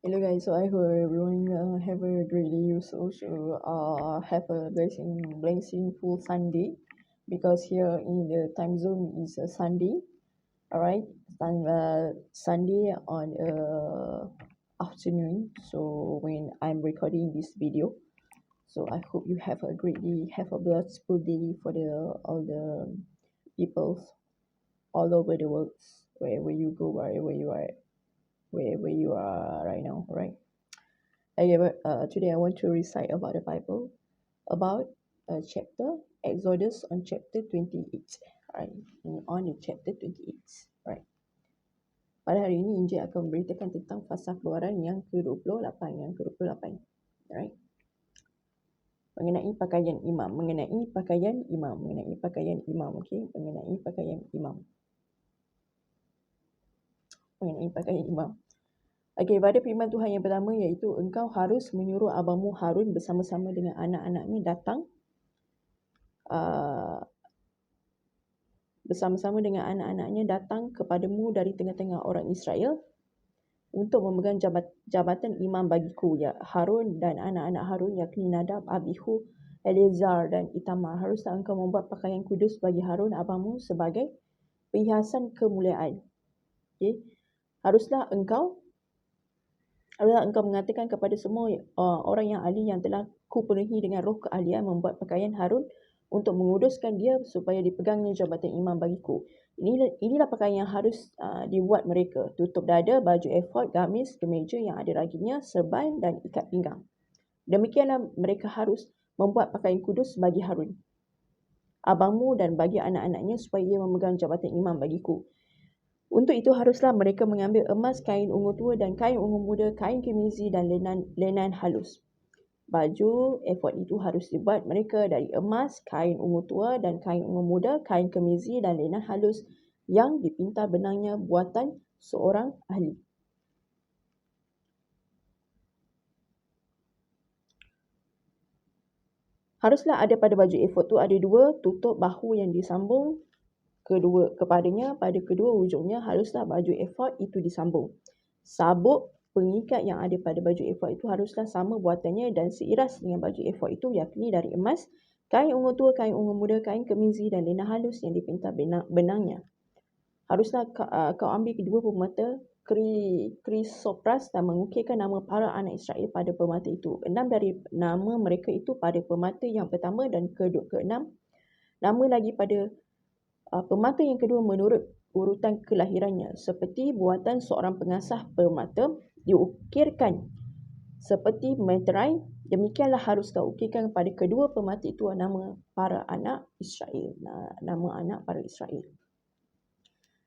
Hello guys, so I hope everyone have a great day. You also have a blessingful Sunday because here in the time zone is a Sunday, alright, Sunday on afternoon. So when I'm recording this video, so I hope you have a great day, have a blissful day for all the people all over the world, wherever you go, wherever you are right now, right? Okay, but today I want to recite about the Bible, about chapter Exodus on chapter 28. Alright, on the chapter 28. Alright. Pada hari ini Injil akan memberitakan tentang fasa keluaran yang ke-28, Alright. Mengenai pakaian imam, okay? Mengenai pakaian imam. Okey, pada firman Tuhan yang pertama iaitu engkau harus menyuruh abangmu Harun bersama-sama dengan anak-anaknya datang kepadamu dari tengah-tengah orang Israel untuk memegang jabatan imam bagiku. Ya, Harun dan anak-anak Harun yakni Nadab, Abihu, Eleazar dan Itamar. Haruslah engkau membuat pakaian kudus bagi Harun abangmu sebagai perhiasan kemuliaan. Okay. Haruslah engkau mengatakan kepada semua orang yang ahli yang telah kupenuhi dengan roh keahlian membuat pakaian Harun untuk menguduskan dia supaya dipegangnya jabatan imam bagiku. Inilah pakaian yang harus dibuat mereka. Tutup dada, baju efod, gamis, kemeja yang ada raginya, serban dan ikat pinggang. Demikianlah mereka harus membuat pakaian kudus bagi Harun, abangmu dan bagi anak-anaknya supaya ia memegang jabatan imam bagiku. Untuk itu haruslah mereka mengambil emas, kain ungu tua dan kain ungu muda, kain kemizi dan lenan halus. Baju efod itu harus dibuat mereka dari emas, kain ungu tua dan kain ungu muda, kain kemizi dan lenan halus yang dipintal benangnya buatan seorang ahli. Haruslah ada pada baju efod itu ada dua tutup bahu yang disambung kepadanya. Pada kedua ujungnya haruslah baju efod itu disambung. Sabuk pengikat yang ada pada baju efod itu haruslah sama buatannya dan seiras dengan baju efod itu, yakni dari emas, kain ungu tua, kain ungu muda, kain kemizi dan lenan halus yang dipintal benangnya. Haruslah kau ambil kedua permata krisopras dan mengukirkan nama para anak Israel pada permata itu. 6 dari nama mereka itu pada permata yang pertama dan ke-6. Nama lagi pada permata yang kedua menurut urutan kelahirannya. Seperti buatan seorang pengasah permata diukirkan seperti meterai, demikianlah harus kau ukirkan pada kedua permata itu nama para anak Israel.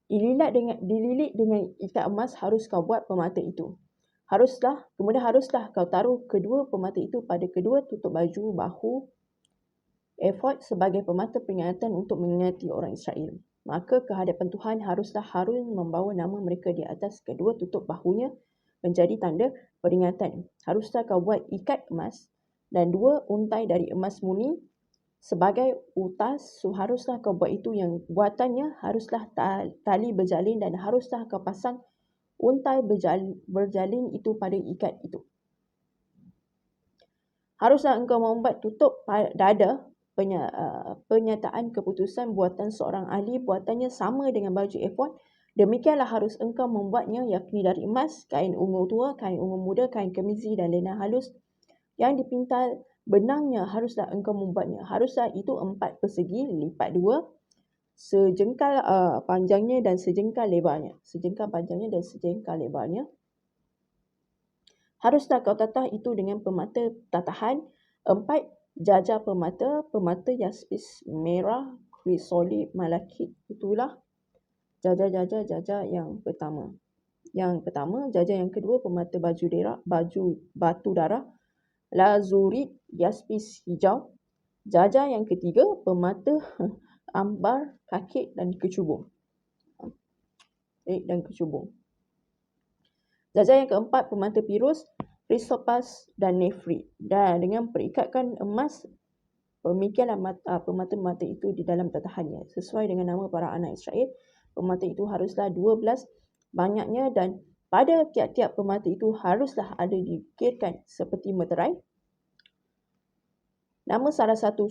Dililit dengan ikat emas harus kau buat permata itu. Kemudian haruslah kau taruh kedua permata itu pada kedua tutup baju bahu efod sebagai permata peringatan untuk mengingati orang Israel. Maka kehadapan Tuhan haruslah Harun membawa nama mereka di atas kedua tutup bahunya menjadi tanda peringatan. Haruslah kau buat ikat emas dan 2 untai dari emas murni sebagai utas. Haruslah kau buat itu yang buatannya haruslah tali berjalin dan haruslah kau pasang untai berjalin itu pada ikat itu. Haruslah engkau membuat tutup dada. Pernyataan keputusan buatan seorang ahli, buatannya sama dengan baju efod. Demikianlah harus engkau membuatnya, yakni dari emas, kain ungu tua, kain ungu muda, kain kemizi dan lenan halus yang dipintal benangnya haruslah engkau membuatnya. Haruslah itu 4 persegi lipat 2, sejengkal panjangnya dan sejengkal lebarnya. Haruslah kau tatah itu dengan permata tatahan 4 jajar permata yaspis merah krisolid malakit. Itulah jajar yang pertama. Jajar yang kedua permata batu darah lazurit yaspis hijau. Jajar yang ketiga permata ambar kakik dan kecubung. Jajar yang keempat permata pirus, krisopas dan nefrit. Dan dengan perikatkan emas, pemikiran permata-permata itu di dalam tatahannya. Sesuai dengan nama para anak Israel, permata itu haruslah 12 banyaknya dan pada tiap-tiap permata itu haruslah ada dikirkan seperti meterai. Nama salah satu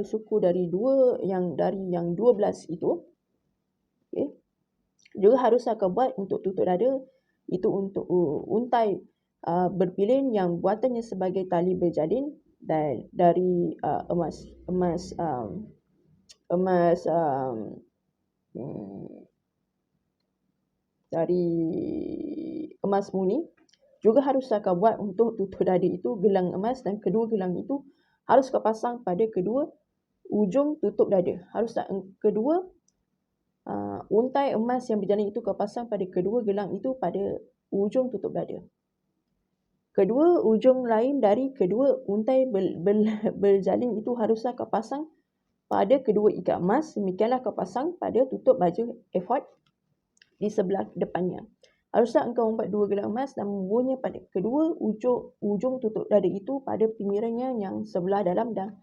suku dari yang 12 itu, okay, juga haruslah kau buat untuk tutup dada, itu untuk untai berpilin yang buatannya sebagai tali berjalin dan dari emas dari emas murni. Juga haruslah kau buat untuk tutup dada itu gelang emas, dan kedua gelang itu harus kau pasang pada kedua ujung tutup dada. Haruslah kedua untai emas yang berjalin itu kau pasang pada kedua gelang itu pada ujung tutup dada. Kedua ujung lain dari kedua untai berjalin itu haruslah kau pasang pada kedua ikat emas. Demikianlah kau pasang pada tutup baju efod di sebelah depannya. Haruslah engkau membuat dua gelang emas dan membuatnya pada kedua ujung tutup dada itu pada pinggirannya yang sebelah dalam dan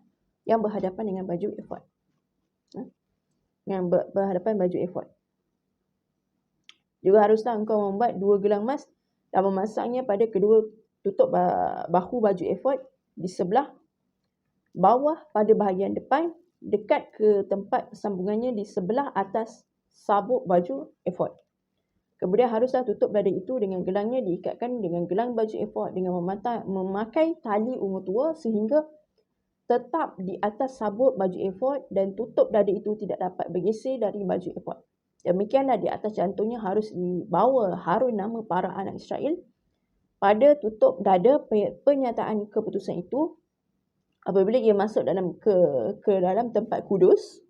yang berhadapan dengan baju efod. Yang berhadapan baju efod. Juga haruslah engkau membuat dua gelang emas dan memasangnya pada kedua tutup bahu baju efod di sebelah bawah pada bahagian depan dekat ke tempat sambungannya di sebelah atas sabuk baju efod. Kemudian haruslah tutup dada itu dengan gelangnya diikatkan dengan gelang baju efod dengan memakai tali ungu tua sehingga tetap di atas sabuk baju efod dan tutup dada itu tidak dapat bergeser dari baju efod. Demikianlah di atas jantungnya harus dibawa Harun nama para anak Israel. Pada tutup dada pernyataan keputusan itu, apabila ia masuk ke dalam tempat kudus,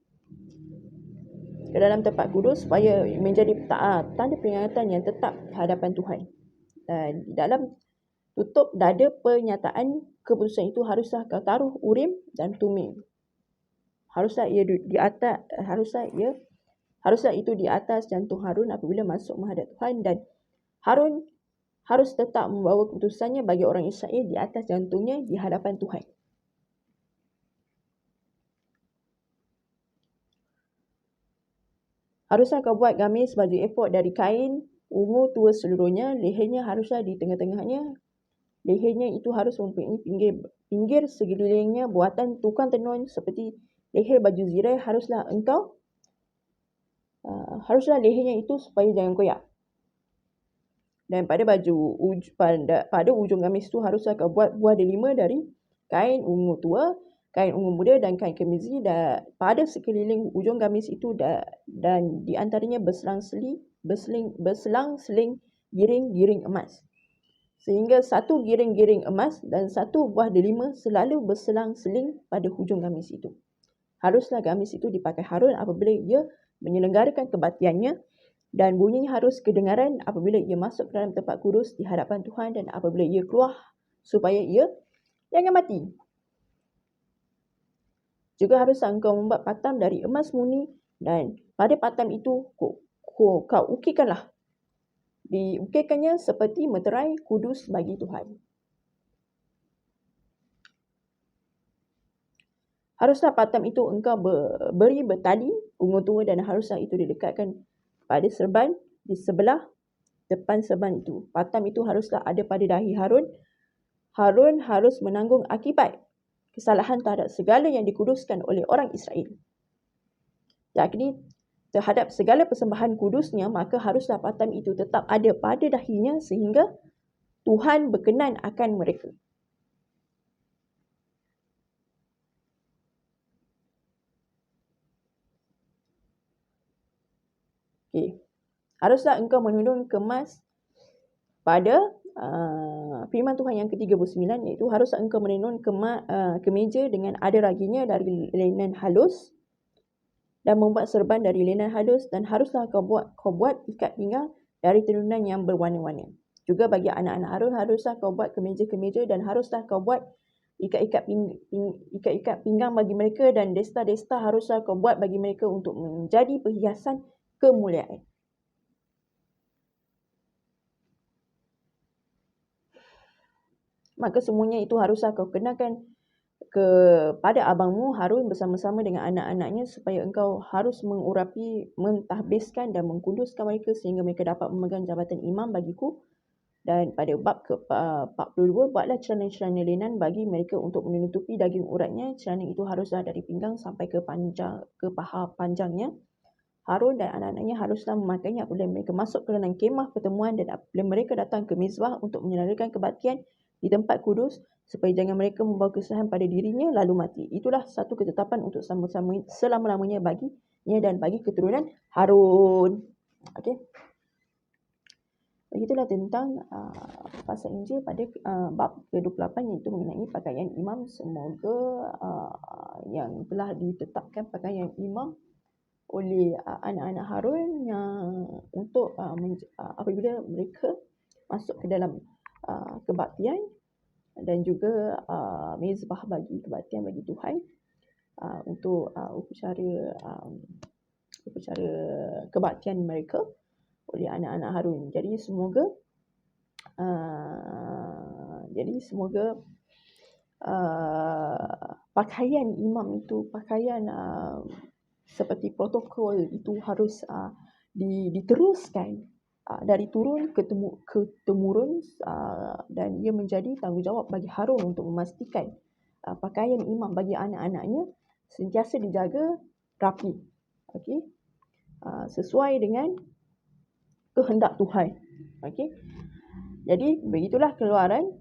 supaya menjadi tanda peringatan yang tetap di hadapan Tuhan. Dan di dalam tutup dada pernyataan keputusan itu haruslah kau taruh Urim dan Tumim. Haruslah itu di atas jantung Harun apabila masuk menghadap Tuhan, dan Harun harus tetap membawa keputusannya bagi orang Israel di atas jantungnya di hadapan Tuhan. Haruslah kau buat gamis baju efod dari kain ungu tua seluruhnya. Lehernya haruslah di tengah-tengahnya. Lehernya itu harus mempunyai pinggir sekelilingnya buatan tukang tenun seperti leher baju zirai. Haruslah lehernya itu supaya jangan koyak. Dan pada ujung gamis itu haruslah kau buat buah delima dari kain ungu tua, kain ungu muda dan kain kemizi, dan pada sekeliling ujung gamis itu dan di antaranya berselang-seling giring-giring emas. Sehingga satu giring-giring emas dan satu buah delima selalu berselang-seling pada hujung gamis itu. Haruslah gamis itu dipakai Harun apabila ia menyelenggarakan kebaktiannya, dan bunyinya harus kedengaran apabila ia masuk ke dalam tempat kudus di hadapan Tuhan dan apabila ia keluar supaya ia jangan mati. Juga haruslah engkau membuat patam dari emas murni dan pada patam itu kau ukirkanlah. Diukirkannya seperti meterai kudus bagi Tuhan. Haruslah patam itu engkau beri bertali ungu tua dan haruslah itu dilekatkan pada serban di sebelah depan serban itu. Patam itu haruslah ada pada dahi Harun. Harun harus menanggung akibat kesalahan terhadap segala yang dikuduskan oleh orang Israel. Jadi terhadap segala persembahan kudusnya, maka haruslah patam itu tetap ada pada dahinya sehingga Tuhan berkenan akan mereka. Okay. Haruslah engkau menundung kemas pada firman Tuhan yang ke-39, iaitu haruslah engkau menundung kemeja dengan ada raginya dari linen halus dan membuat serban dari linen halus, dan haruslah kau buat ikat pinggang dari tenunan yang berwarna-warna. Juga bagi anak-anak Harun haruslah kau buat kemeja-kemeja dan haruslah kau buat ikat-ikat pinggang bagi mereka, dan desta-desta haruslah kau buat bagi mereka untuk menjadi perhiasan kemuliaan. Maka semuanya itu haruslah kau kenakan kepada abangmu Harun bersama-sama dengan anak-anaknya supaya engkau harus mengurapi, mentahbiskan dan mengkuduskan mereka sehingga mereka dapat memegang jabatan imam bagiku. Dan pada bab ke-42, buatlah celana-celana linan bagi mereka untuk menutupi daging uratnya. Celana itu haruslah dari pinggang sampai ke paha panjangnya. Harun dan anak-anaknya haruslah memakainya apabila mereka masuk ke dalam kemah pertemuan dan apabila mereka datang ke mizbah untuk menyelarakan kebaktian di tempat kudus, supaya jangan mereka membawa kesalahan pada dirinya lalu mati. Itulah satu ketetapan untuk selama-lamanya baginya dan bagi keturunan Harun. Okey. Begitulah tentang pasal Injil pada bab ke-28 iaitu mengenai pakaian imam. Semoga yang telah ditetapkan pakaian imam oleh anak-anak Harun yang untuk apabila mereka masuk ke dalam kebaktian dan juga mezbah bagi kebaktian bagi Tuhan untuk upacara kebaktian mereka oleh anak-anak Harun. Jadi semoga pakaian imam itu, pakaian seperti protokol itu harus diteruskan dari turun ke temurun dan ia menjadi tanggungjawab bagi Harun untuk memastikan pakaian imam bagi anak-anaknya sentiasa dijaga rapi, okey, sesuai dengan kehendak Tuhan. Okey. Jadi begitulah keluaran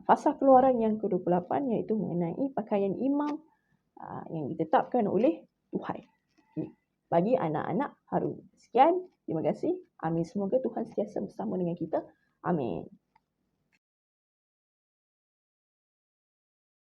pasal keluaran yang ke-28 iaitu mengenai pakaian imam yang ditetapkan oleh Tuhan bagi anak-anak Harun. Sekian, terima kasih. Amin. Semoga Tuhan sentiasa bersama dengan kita. Amin.